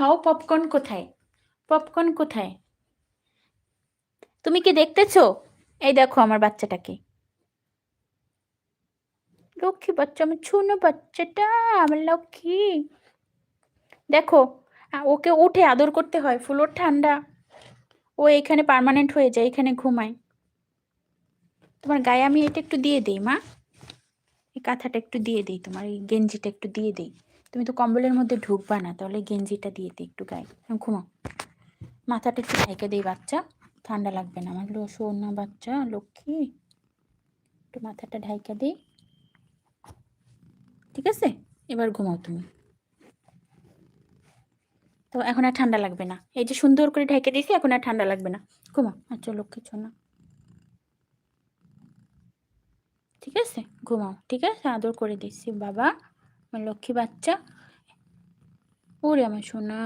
হও, পপকর্ন কোথায়? পপকর্ন কোথায়? তুমি কি দেখতেছো? এই দেখো আমার বাচ্চাটাকে, লক্ষ্মী বাচ্চা, আমার ছোনো বাচ্চাটা, আমার লক্ষ্মী। দেখো, ওকে উঠে আদর করতে হয়, ফ্লোর ঠান্ডা, ও এখানে পার্মানেন্ট হয়ে যায়, এখানে ঘুমায়। তোমার গায়ে আমি এটা একটু দিয়ে দিই মা, এই কাঁথাটা একটু দিয়ে দিই, তোমার এই গেঞ্জিটা একটু দিয়ে দিই। তুমি তো কম্বলের মধ্যে ঢুকবা না, তাহলে গেঞ্জিটা দিয়ে দিই একটু গায়ে। ঘুমাও, মাথাটা একটু ঢেকে দিই বাচ্চা, ঠান্ডা লাগবে না আমার সোনা বাচ্চা লক্ষ্মী। একটু মাথাটা ঢাইকা দিই, ঠিক আছে? এবার ঘুমাও তুমি। তো এখন আর ঠান্ডা লাগবে না, এই যে সুন্দর করে ঢেকে দিয়েছি, এখন আর ঠান্ডা লাগবে না। ঘুমাও, আচ্ছা লক্ষ্মী সোনা, ঠিক আছে? ঘুমাও, ঠিক আছে? আদর করে দিচ্ছি বাবা, আমার লক্ষ্মী বাচ্চা। ওরে আমার সোনা।